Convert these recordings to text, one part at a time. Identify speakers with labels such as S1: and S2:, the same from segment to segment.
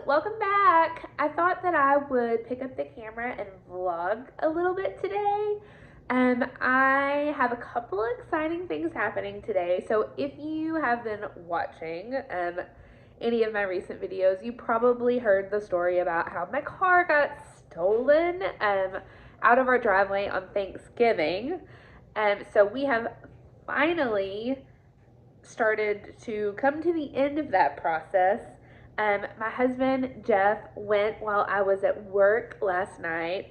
S1: welcome back. I thought that I would pick up the camera and vlog a little bit today. I have a couple exciting things happening today. So if you have been watching any of my recent videos, you probably heard the story about how my car got stolen out of our driveway on Thanksgiving. So we have finally started to come to the end of that process. My husband Jeff went while I was at work last night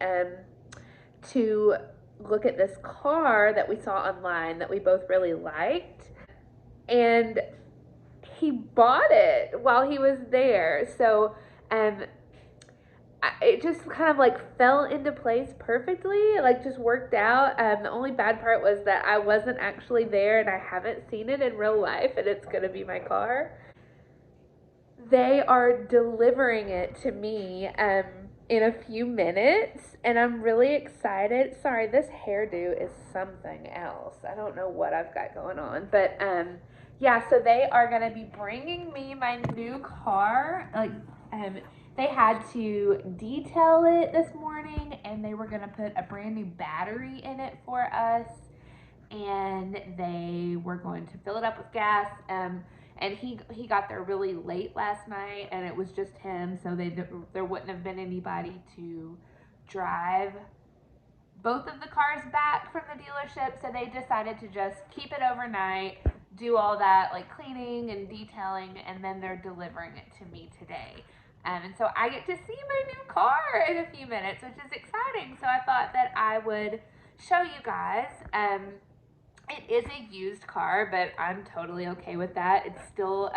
S1: to look at this car that we saw online that we both really liked, and he bought it while he was there. So it just kind of like fell into place perfectly, like just worked out. The only bad part was that I wasn't actually there and I haven't seen it in real life, and it's gonna be my car. They are delivering it to me in a few minutes, and I'm really excited. Sorry, this hairdo is something else. I don't know what I've got going on, but yeah, so they are gonna be bringing me my new car. They had to detail it this morning, and they were gonna put a brand new battery in it for us, and they were going to fill it up with gas. And he got there really late last night, and it was just him, so there wouldn't have been anybody to drive both of the cars back from the dealership, so they decided to just keep it overnight, do all that like cleaning and detailing, and then they're delivering it to me today. And so I get to see my new car in a few minutes, which is exciting. So I thought that I would show you guys. It is a used car, but I'm totally okay with that. It's still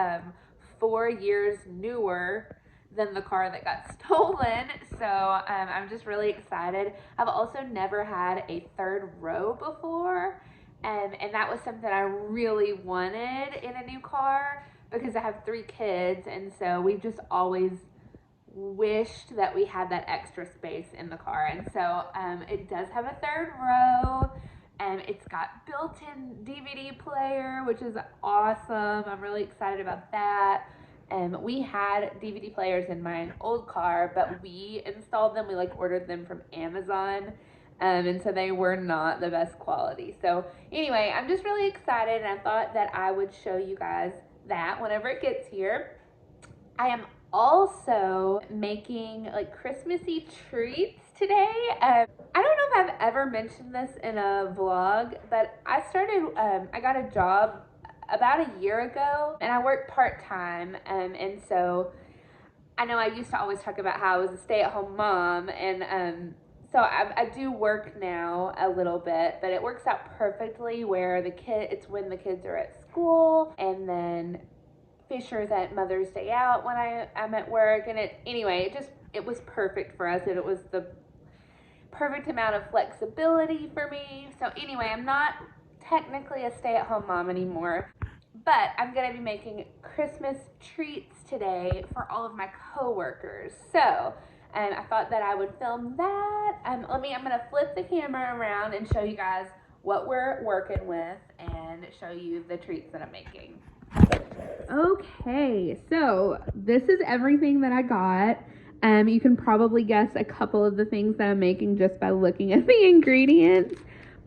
S1: 4 years newer than the car that got stolen. So I'm just really excited. I've also never had a third row before. And that was something I really wanted in a new car because I have 3 kids. And so we've just always wished that we had that extra space in the car. And so it does have a third row. It's got built-in DVD player, which is awesome. I'm really excited about that. We had DVD players in my old car, but we installed them. We ordered them from Amazon, and so they were not the best quality. So anyway, I'm just really excited, and I thought that I would show you guys that whenever it gets here. I am also making Christmassy treats today. I don't know if I've ever mentioned this in a vlog, but I got a job about a year ago, and I work part-time, and so I know I used to always talk about how I was a stay-at-home mom, and so I do work now a little bit, but it works out perfectly where it's when the kids are at school, and then Fisher's at Mother's Day out when I'm at work, and it was perfect for us, and it was the perfect amount of flexibility for me. So anyway, I'm not technically a stay-at-home mom anymore, but I'm gonna be making Christmas treats today for all of my coworkers. So I thought that I would film that. I'm gonna flip the camera around and show you guys what we're working with and show you the treats that I'm making. Okay, so this is everything that I got. You can probably guess a couple of the things that I'm making just by looking at the ingredients,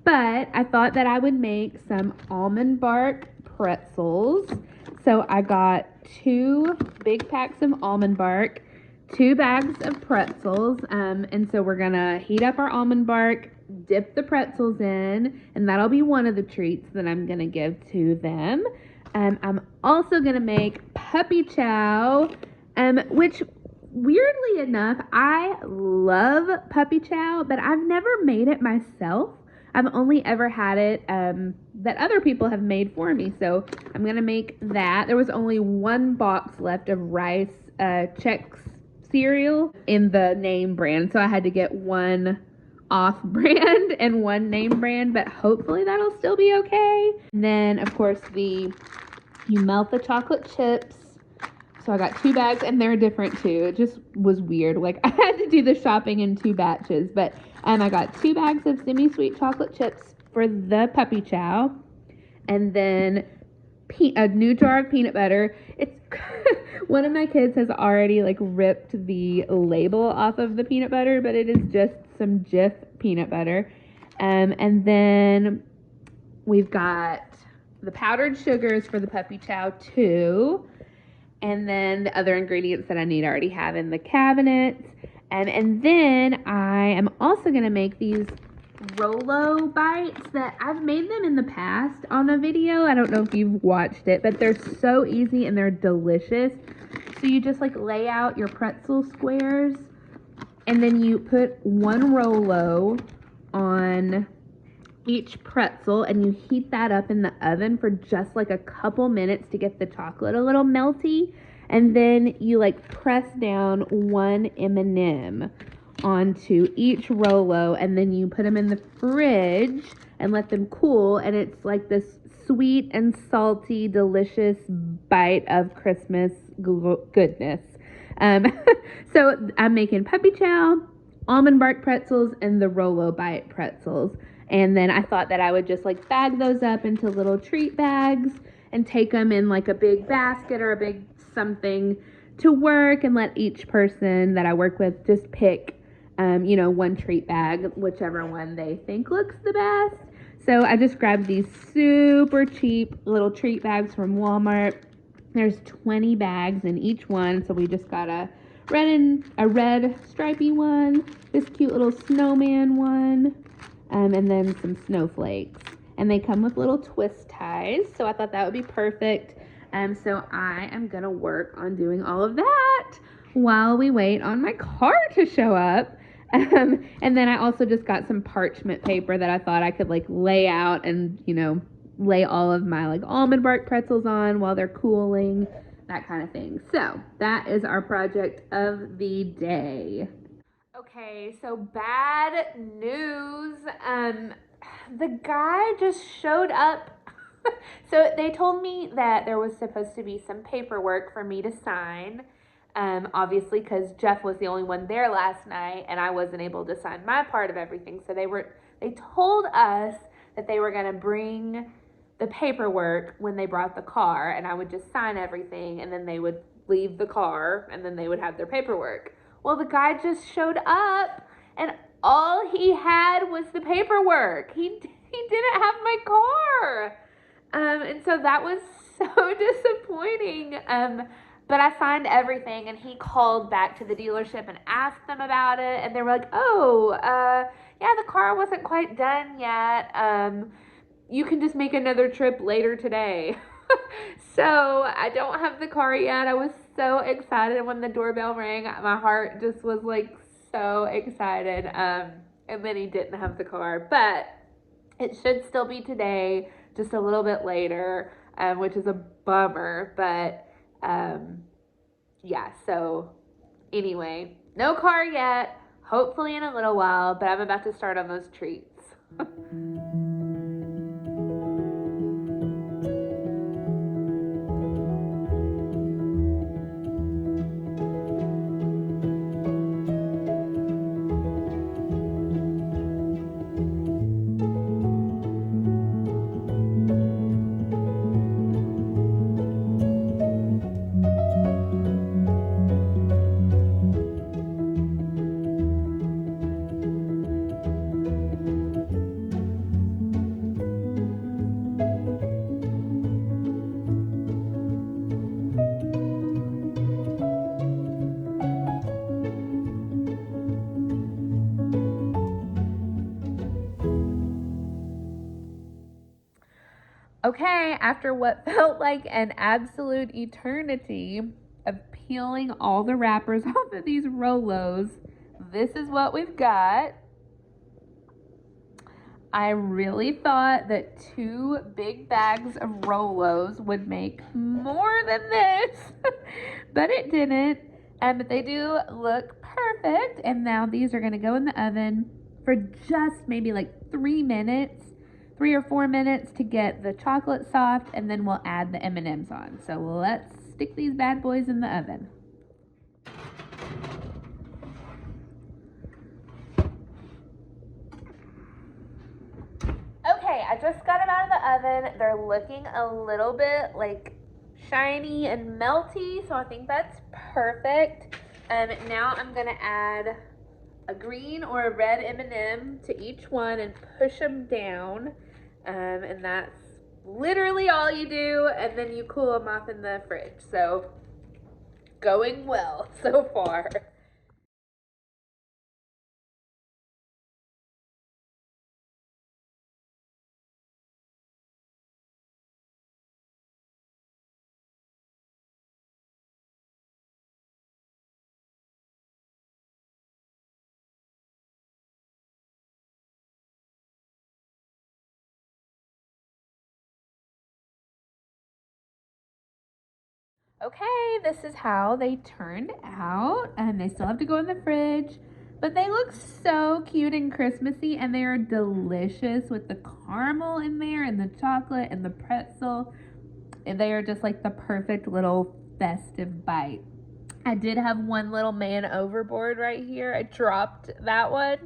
S1: but I thought that I would make some Almond Bark pretzels. So I got 2 big packs of Almond Bark, 2 bags of pretzels, and so we're gonna heat up our Almond Bark, dip the pretzels in, and that'll be one of the treats that I'm gonna give to them. I'm also gonna make puppy chow, which weirdly enough, I love puppy chow, but I've never made it myself. I've only ever had it that other people have made for me, so I'm gonna make that. There was only 1 box left of rice Chex cereal in the name brand, so I had to get 1 off-brand and 1 name brand, but hopefully that'll still be okay. And then, of course, you melt the chocolate chips. So I got 2 bags, and they're different too. It just was weird. I had to do the shopping in 2 batches, but I got 2 bags of semi-sweet chocolate chips for the puppy chow, and then a new jar of peanut butter. It's One of my kids has already like ripped the label off of the peanut butter, but it is just some Jif peanut butter. And then we've got the powdered sugars for the puppy chow too. And then the other ingredients that I need I already have in the cabinet. And then I am also going to make these Rolo Bites that I've made them in the past on a video. I don't know if you've watched it, but they're so easy and they're delicious. So you just like lay out your pretzel squares and then you put one Rolo on each pretzel and you heat that up in the oven for just like a couple minutes to get the chocolate a little melty, and then you like press down one M&M onto each Rolo, and then you put them in the fridge and let them cool, and it's like this sweet and salty delicious bite of Christmas goodness. So I'm making puppy chow, almond bark pretzels, and the Rolo Bite pretzels. And then I thought that I would just like bag those up into little treat bags and take them in like a big basket or a big something to work, and let each person that I work with just pick, one treat bag, whichever one they think looks the best. So I just grabbed these super cheap little treat bags from Walmart. There's 20 bags in each one. So we just got a red stripy one, this cute little snowman one, and then some snowflakes. And they come with little twist ties, so I thought that would be perfect. So I am gonna work on doing all of that while we wait on my car to show up. And then I also just got some parchment paper that I thought I could like lay out and, lay all of my like almond bark pretzels on while they're cooling, that kind of thing. So that is our project of the day. Okay, so bad news. The guy just showed up. So they told me that there was supposed to be some paperwork for me to sign. Obviously, because Jeff was the only one there last night, and I wasn't able to sign my part of everything. So they told us that they were gonna bring the paperwork when they brought the car, and I would just sign everything, and then they would leave the car, and then they would have their paperwork. Well, the guy just showed up, and all he had was the paperwork. He didn't have my car. And so that was so disappointing. But I signed everything, and he called back to the dealership and asked them about it, and they were like, yeah, the car wasn't quite done yet. You can just make another trip later today. So I don't have the car yet. I was so excited when the doorbell rang. My heart just was like so excited. And then he didn't have the car, but it should still be today, just a little bit later, which is a bummer. But yeah, so anyway, no car yet. Hopefully in a little while, but I'm about to start on those treats. Okay, after what felt like an absolute eternity of peeling all the wrappers off of these Rolos, this is what we've got. I really thought that 2 big bags of Rolos would make more than this, but it didn't. But they do look perfect, and now these are going to go in the oven for just maybe like 3 or 4 minutes to get the chocolate soft, and then we'll add the M&Ms on. So let's stick these bad boys in the oven. Okay, I just got them out of the oven. They're looking a little bit like shiny and melty, so I think that's perfect. Now I'm gonna add a green or a red M&M to each one and push them down. And that's literally all you do, and then you cool them off in the fridge. So going well so far. Okay, this is how they turned out, and they still have to go in the fridge, but they look so cute and Christmassy, and they are delicious with the caramel in there and the chocolate and the pretzel, and they are just like the perfect little festive bite. I did have one little man overboard right here. I dropped that one,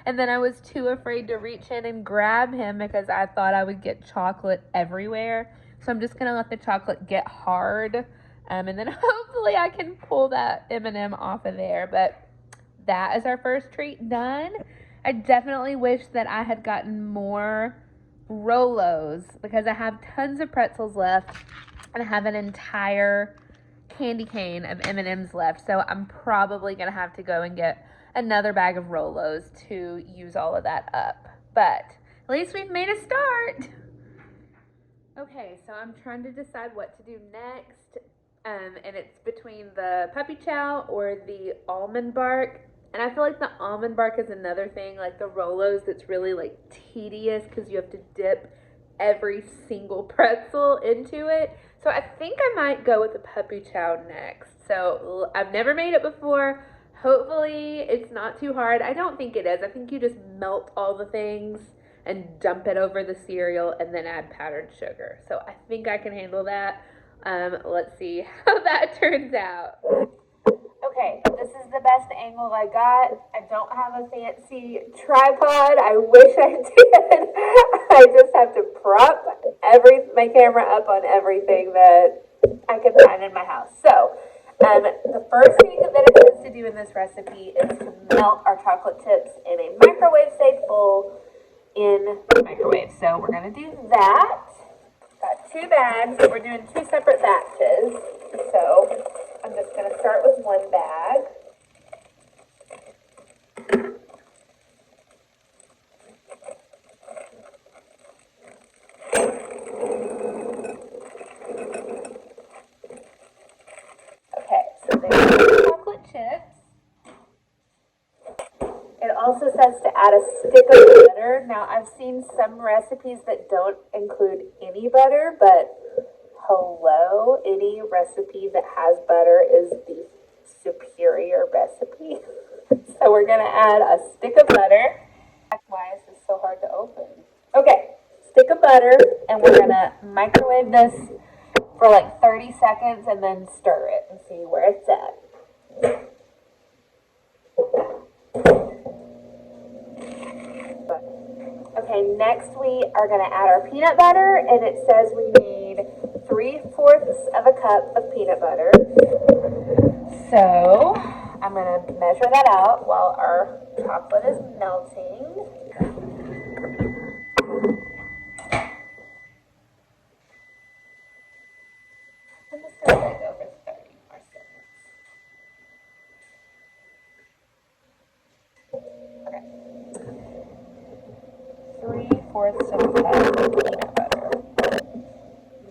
S1: and then I was too afraid to reach in and grab him because I thought I would get chocolate everywhere. So I'm just gonna let the chocolate get hard, and then hopefully I can pull that M&M off of there. But that is our first treat done. I definitely wish that I had gotten more Rolos because I have tons of pretzels left, and I have an entire candy cane of M&Ms left, so I'm probably gonna have to go and get another bag of Rolos to use all of that up. But at least we've made a start. Okay, so I'm trying to decide what to do next, and it's between the puppy chow or the almond bark. And I feel like the almond bark is another thing, like the Rolos, that's really like tedious because you have to dip every single pretzel into it. So I think I might go with the puppy chow next. So I've never made it before. Hopefully it's not too hard. I don't think it is. I think you just melt all the things and dump it over the cereal and then add powdered sugar. So I think I can handle that. Let's see how that turns out. Okay, this is the best angle I got. I don't have a fancy tripod. I wish I did. I just have to prop my camera up on everything that I can find in my house. So, the first thing that it says to do in this recipe is to melt our chocolate chips in a microwave safe bowl in the microwave. So we're gonna do that. Got 2 bags, but we're doing 2 separate batches. So I'm just gonna start with 1 bag. Okay, so there's the chocolate chips. It also says to add a stick of butter. Now, I've seen some recipes that don't include any butter, but hello, any recipe that has butter is the superior recipe. So we're gonna add a stick of butter. Why is this so hard to open? Okay, stick of butter, and we're gonna microwave this for like 30 seconds and then stir it and see where it's at. Okay, next we are going to add our peanut butter, and it says we need 3/4 of a cup of peanut butter. So I'm going to measure that out while our chocolate is melting. I'm just going to go for 30 more seconds. Okay. 3/4 of a cup of peanut butter.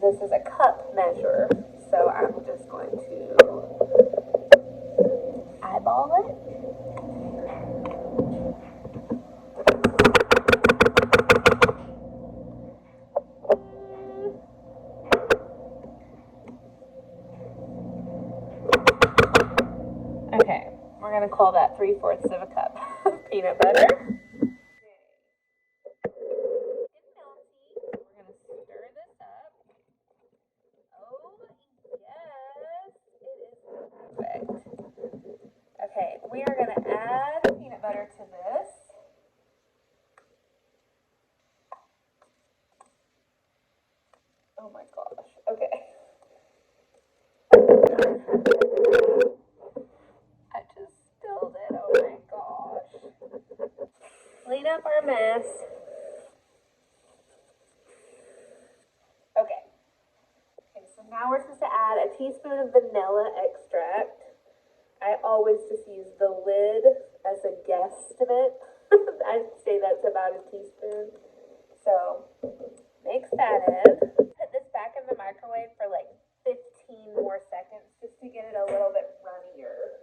S1: This is a cup measure, so I'm just going to eyeball it. Okay, we're going to call that 3/4 of a cup of peanut butter. We're going to stir this up. Oh, yes, it is perfect. Okay, we are going to add peanut butter to this. Oh my gosh, okay. I just spilled it. Oh my gosh. Clean up our mess. Okay. Okay, so now we're supposed to add a teaspoon of vanilla extract. I always just use the lid as a guesstimate. I'd say that's about a teaspoon. So mix that in. Put this back in the microwave for like 15 more seconds just to get it a little bit runnier.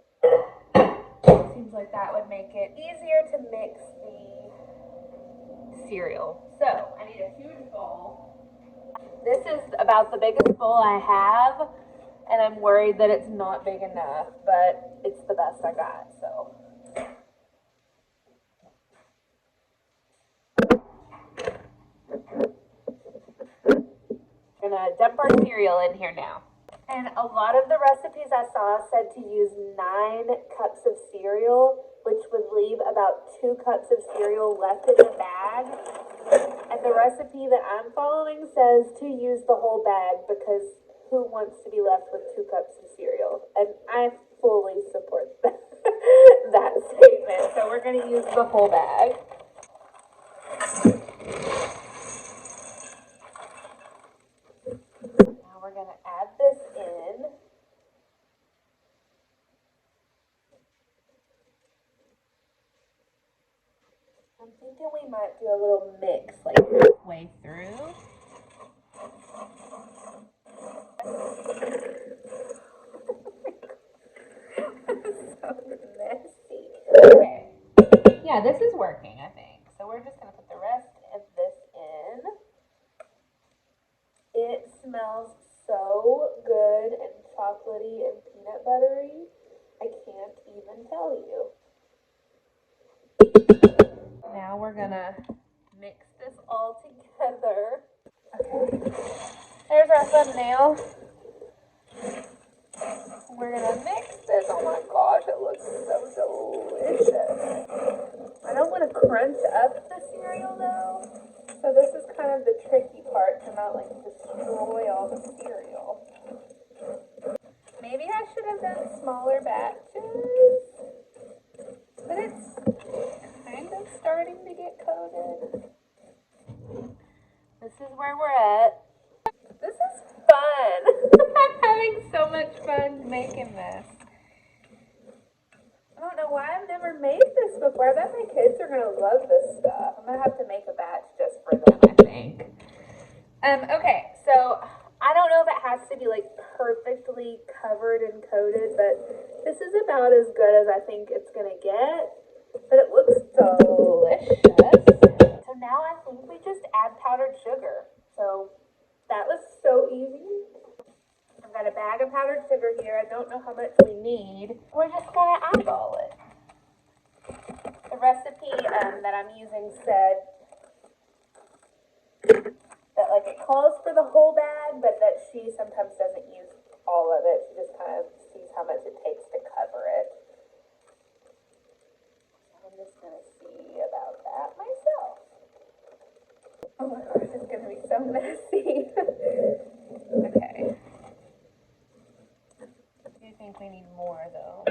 S1: Seems like that would make it easier to mix the cereal. So I need a huge bowl. This is about the biggest bowl I have, and I'm worried that it's not big enough, but it's the best I got, so. We're gonna dump our cereal in here now. And a lot of the recipes I saw said to use 9 cups of cereal, which would leave about 2 cups of cereal left in the bag. And the recipe that I'm following says to use the whole bag because who wants to be left with 2 cups of cereal? And I fully support that, that statement. So we're going to use the whole bag. Now we're going to add this in. I'm thinking we might do a little mix like halfway through. So messy. Okay. Yeah, this is working, I think. So we're just going to put the rest of this in. It smells so good and chocolatey and peanut buttery. I can't even tell you. Now we're going to mix this all together. Okay. There's our thumbnail. We're going to mix this. Oh my gosh, it looks so delicious. I don't want to crunch up the cereal though. So this is kind of the tricky part to not like destroy all the cereal. Maybe I should have done smaller batches. But it's kind of starting to get coated. This is where we're at. This is fun. I'm having so much fun making this. I don't know why I've never made this before. I bet my kids are going to love this stuff. I'm going to have to make a batch just for them, I think. Okay, so I don't know if it has to be like perfectly covered and coated, but this is about as good as I think it's going to get. But it looks delicious. So now I think we just add powdered sugar. So that was so easy. I've got a bag of powdered sugar here. I don't know how much we need. We're just going to eyeball it. The recipe that I'm using said that like it calls for the whole bag, but that she sometimes doesn't use all of it. She just kind of sees how much it takes to cover it. I'm just going to see about that myself. Oh my gosh, it's going to be so messy. Okay. I do think we need more though.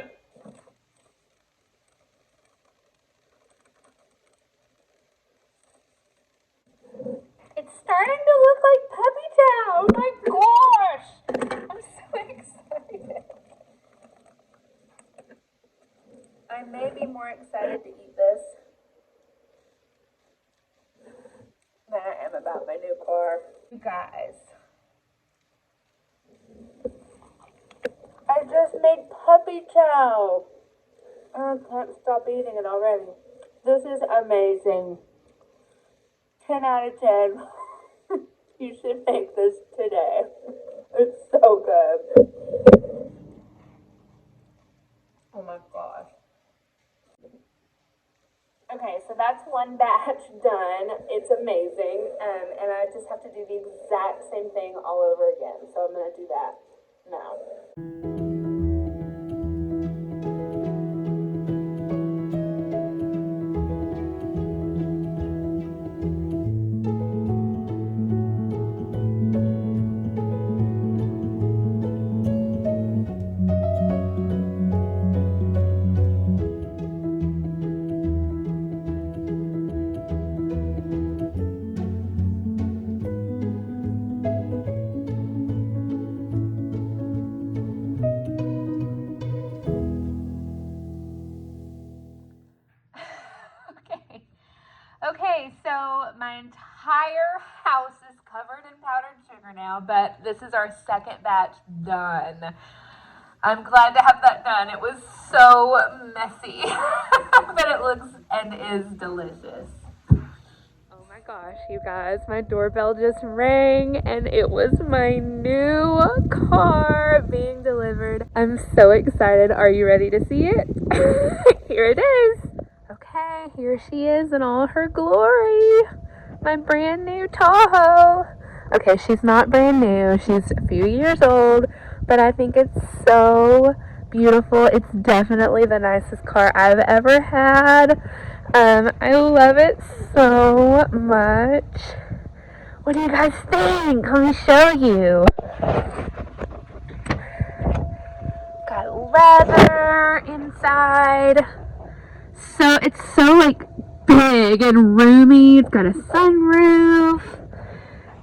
S1: It's starting to look like puppy chow. Oh my gosh. I'm so excited. I may be more excited to eat this than I am about my new car. You guys, I just made puppy chow. I can't stop eating it already. This is amazing. 10 out of 10. You should make this today. It's so good. Oh my gosh. Okay, so that's one batch done. It's amazing. And I just have to do the exact same thing all over again. So I'm going to do that now. entire house is covered in powdered sugar now, but this is our second batch done. I'm glad to have that done. It was so messy, but it looks and is delicious. Oh my gosh, you guys, my doorbell just rang and it was my new car being delivered. I'm so excited. Are you ready to see it? Here it is. Okay, here she is in all her glory. My brand new Tahoe. Okay, she's not brand new. She's a few years old, but I think it's so beautiful. It's definitely the nicest car I've ever had. I love it so much. What do you guys think? Let me show you. Got leather inside. So it's so like big and roomy. It's got a sunroof.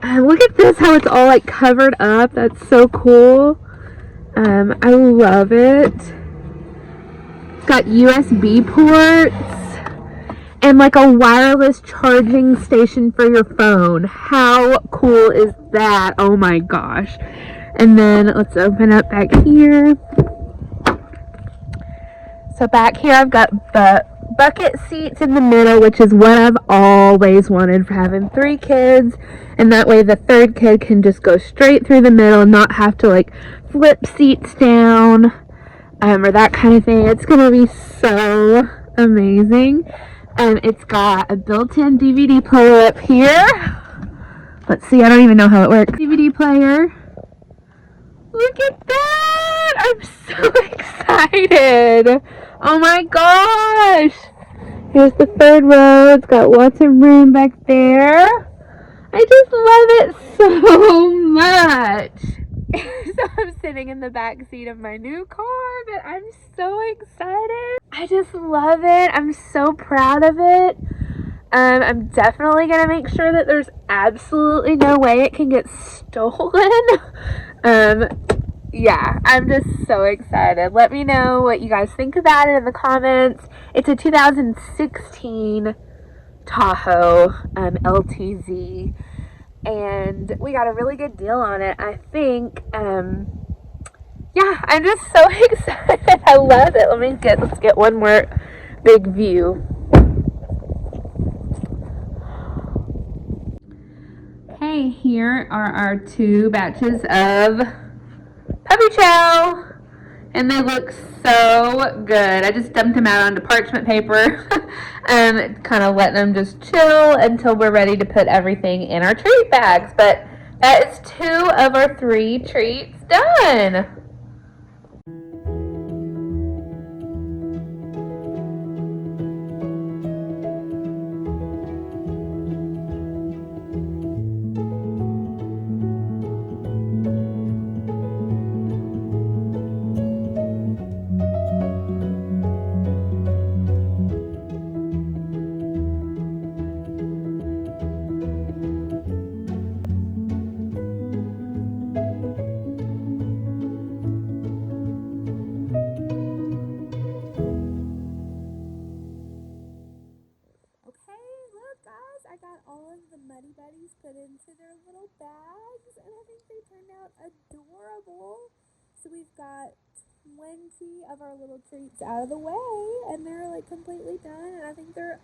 S1: Look at this, how it's all like covered up. That's so cool. I love it. It's got USB ports and like a wireless charging station for your phone. How cool is that? Oh my gosh. And then let's open up back here. So back here I've got the bucket seats in the middle, which is what I've always wanted for having 3 kids. And that way the third kid can just go straight through the middle and not have to like flip seats down or that kind of thing. It's going to be so amazing. It's got a built-in DVD player up here. Let's see, I don't even know how it works. DVD player. Look at that! I'm so excited! Oh my gosh! Here's the third row. It's got lots of room back there. I just love it so much. So I'm sitting in the back seat of my new car, but I'm so excited. I just love it. I'm so proud of it. I'm definitely going to make sure that there's absolutely no way it can get stolen. Yeah, I'm just so excited. Let me know what you guys think about it in the comments. It's a 2016 Tahoe LTZ, and we got a really good deal on it, I think. Yeah, I'm just so excited. I love it. Let's get one more big view. Okay, here are our 2 batches of puppy chow, and they look so good. I just dumped them out onto parchment paper and kind of letting them just chill until we're ready to put everything in our treat bags. But that is 2 of our 3 treats done. I got all of the Muddy Buddies put into their little bags, and I think they turned out adorable. So we've got 20 of our little treats out of the way, and they're like completely done, and I think they're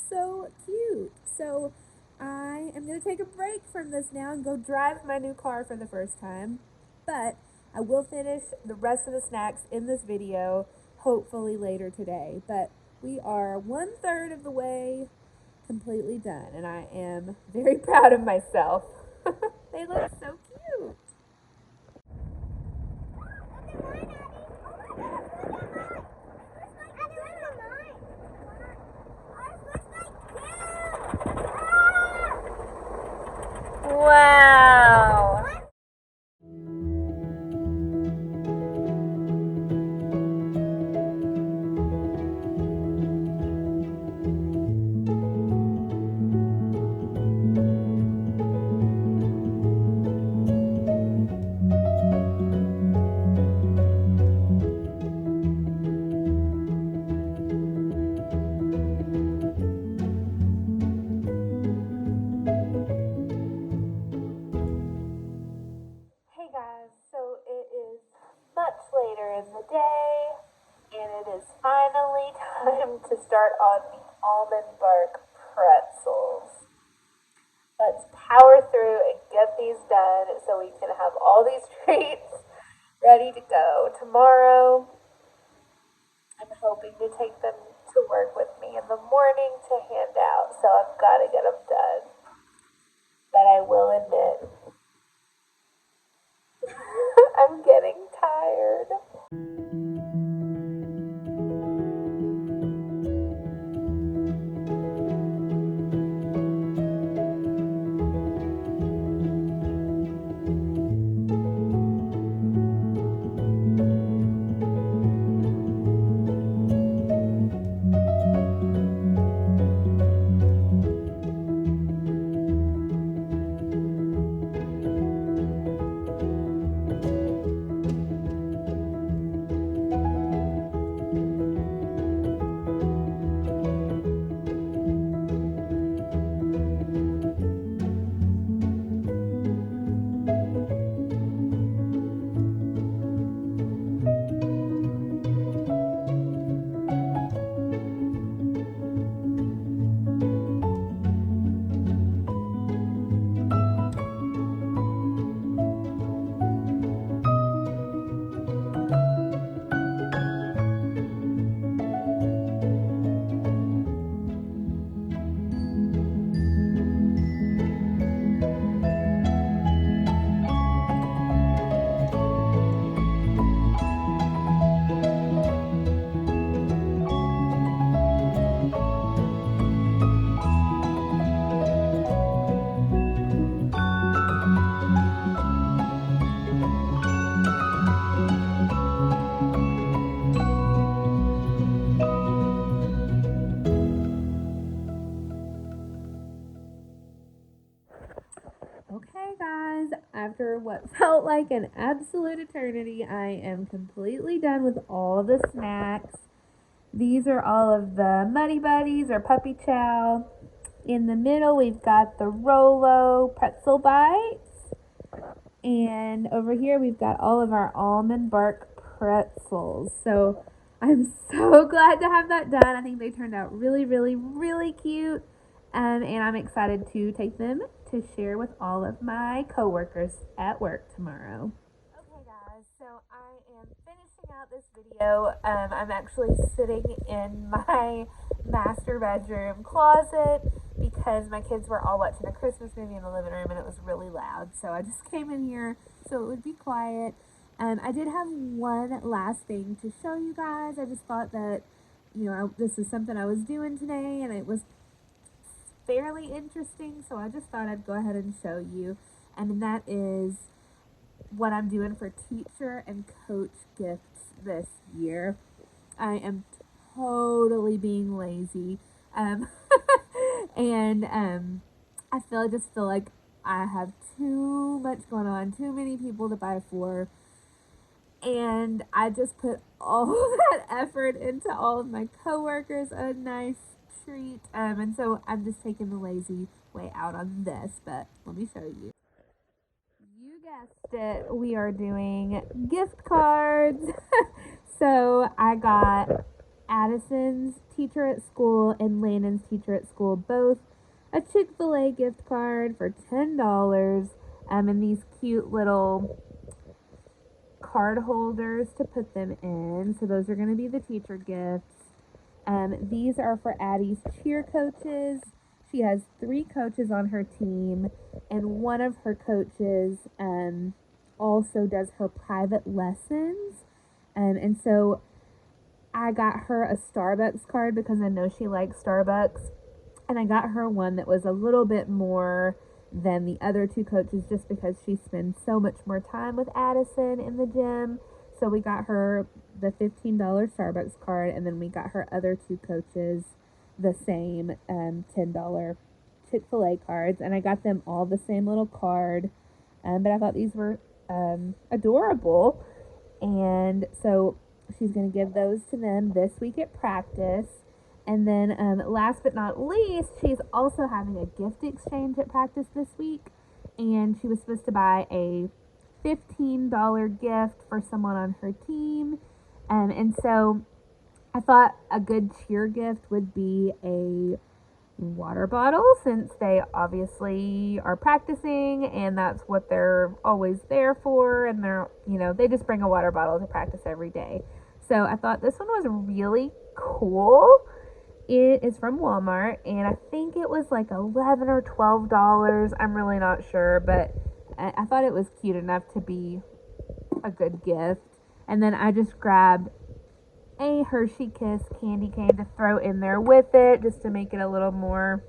S1: so cute. So I am going to take a break from this now and go drive my new car for the first time, but I will finish the rest of the snacks in this video hopefully later today. But we are 1/3 of the way completely done, and I am very proud of myself. They look so cute. Wow. time to start on the Almond Bark Pretzels. Let's power through and get these done so we can have all these treats ready to go. Tomorrow, I'm hoping to take them to work with me in the morning to hand out, so I've got to get them done. But I will admit, I'm getting tired. Okay, guys, after what felt like an absolute eternity, I am completely done with all the snacks. These are all of the Muddy Buddies or Puppy Chow. In the middle, we've got the Rolo Pretzel Bites. And over here, we've got all of our Almond Bark Pretzels. So I'm so glad to have that done. I think they turned out really, really, really cute. And I'm excited to take them to share with all of my coworkers at work tomorrow. Okay, guys, so I am finishing out this video. I'm actually sitting in my master bedroom closet because my kids were all watching a Christmas movie in the living room and it was really loud. So I just came in here so it would be quiet. I did have one last thing to show you guys. I just thought that, this is something I was doing today and it was fairly interesting, so I just thought I'd go ahead and show you. And that is what I'm doing for teacher and coach gifts this year. I am totally being lazy. And I just feel like I have too much going on, too many people to buy for. And I just put all that effort into all of my coworkers a nice treat. And so I'm just taking the lazy way out on this, but let me show you. You guessed it, we are doing gift cards. So I got Addison's teacher at school and Landon's teacher at school both a Chick-fil-A gift card for $10, and these cute little card holders to put them in. So those are going to be the teacher gifts. These are for Addie's cheer coaches. She has 3 coaches on her team, and one of her coaches also does her private lessons. And so I got her a Starbucks card because I know she likes Starbucks. And I got her one that was a little bit more than the other 2 coaches just because she spends so much more time with Addison in the gym. So we got her the $15 Starbucks card, and then we got her other 2 coaches the same $10 Chick-fil-A cards. And I got them all the same little card, but I thought these were adorable. And so she's going to give those to them this week at practice. And then last but not least, she's also having a gift exchange at practice this week. And she was supposed to buy a $15 gift for someone on her team. And so I thought a good cheer gift would be a water bottle, since they obviously are practicing and that's what they're always there for, and they just bring a water bottle to practice every day. So I thought this one was really cool. It is from Walmart, and I think it was like $11 or $12. I'm really not sure, but I thought it was cute enough to be a good gift. And then I just grabbed a Hershey Kiss candy cane to throw in there with it, just to make it a little more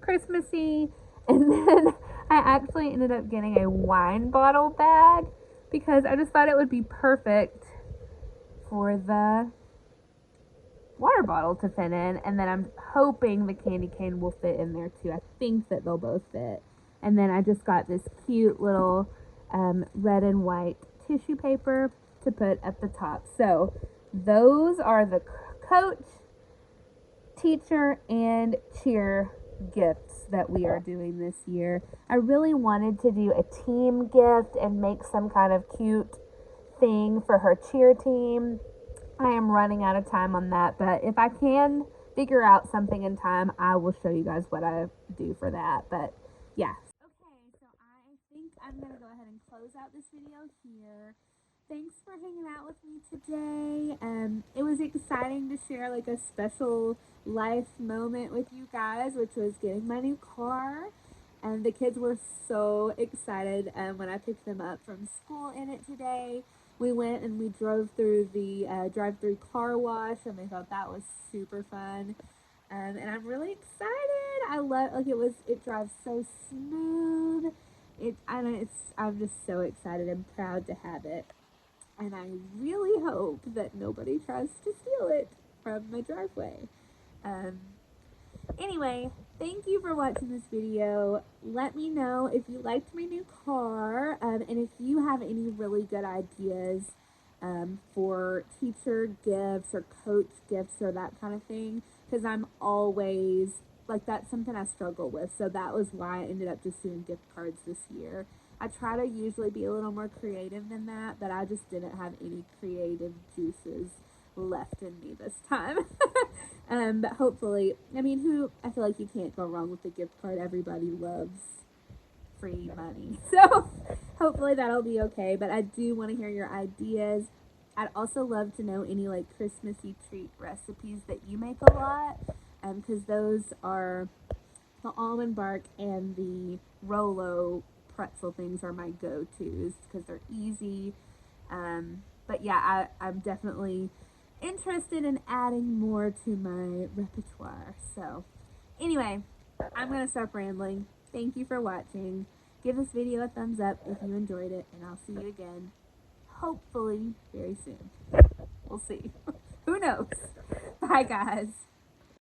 S1: Christmassy. And then I actually ended up getting a wine bottle bag because I just thought it would be perfect for the water bottle to fit in. And then I'm hoping the candy cane will fit in there too. I think that they'll both fit. And then I just got this cute little red and white tissue paper to put at the top. So those are the coach, teacher, and cheer gifts that we are doing this year. I really wanted to do a team gift and make some kind of cute thing for her cheer team. I am running out of time on that, but if I can figure out something in time, I will show you guys what I do for that. But yeah. Okay, so I think I'm going to go ahead and close out this video here. Thanks for hanging out with me today. It was exciting to share like a special life moment with you guys, which was getting my new car. And the kids were so excited when I picked them up from school in it today. We went and we drove through the drive-through car wash, and they thought that was super fun. And I'm really excited. I love it drives so smooth. I'm just so excited and proud to have it. And I really hope that nobody tries to steal it from my driveway. Um, Anyway, thank you for watching this video. Let me know if you liked my new car, and if you have any really good ideas for teacher gifts or coach gifts or that kind of thing, because I'm always, like, that's something I struggle with. So that was why I ended up just doing gift cards this year. I try to usually be a little more creative than that, but I just didn't have any creative juices left in me this time. But hopefully, I feel like you can't go wrong with the gift card. Everybody loves free money. So hopefully that'll be okay. But I do want to hear your ideas. I'd also love to know any like Christmassy treat recipes that you make a lot. Because those are the Almond Bark and the Rolo pretzel things are my go-tos because they're easy. But yeah, I'm definitely interested in adding more to my repertoire. So anyway, I'm going to stop rambling. Thank you for watching. Give this video a thumbs up if you enjoyed it, and I'll see you again, hopefully very soon. We'll see. Who knows? Bye, guys.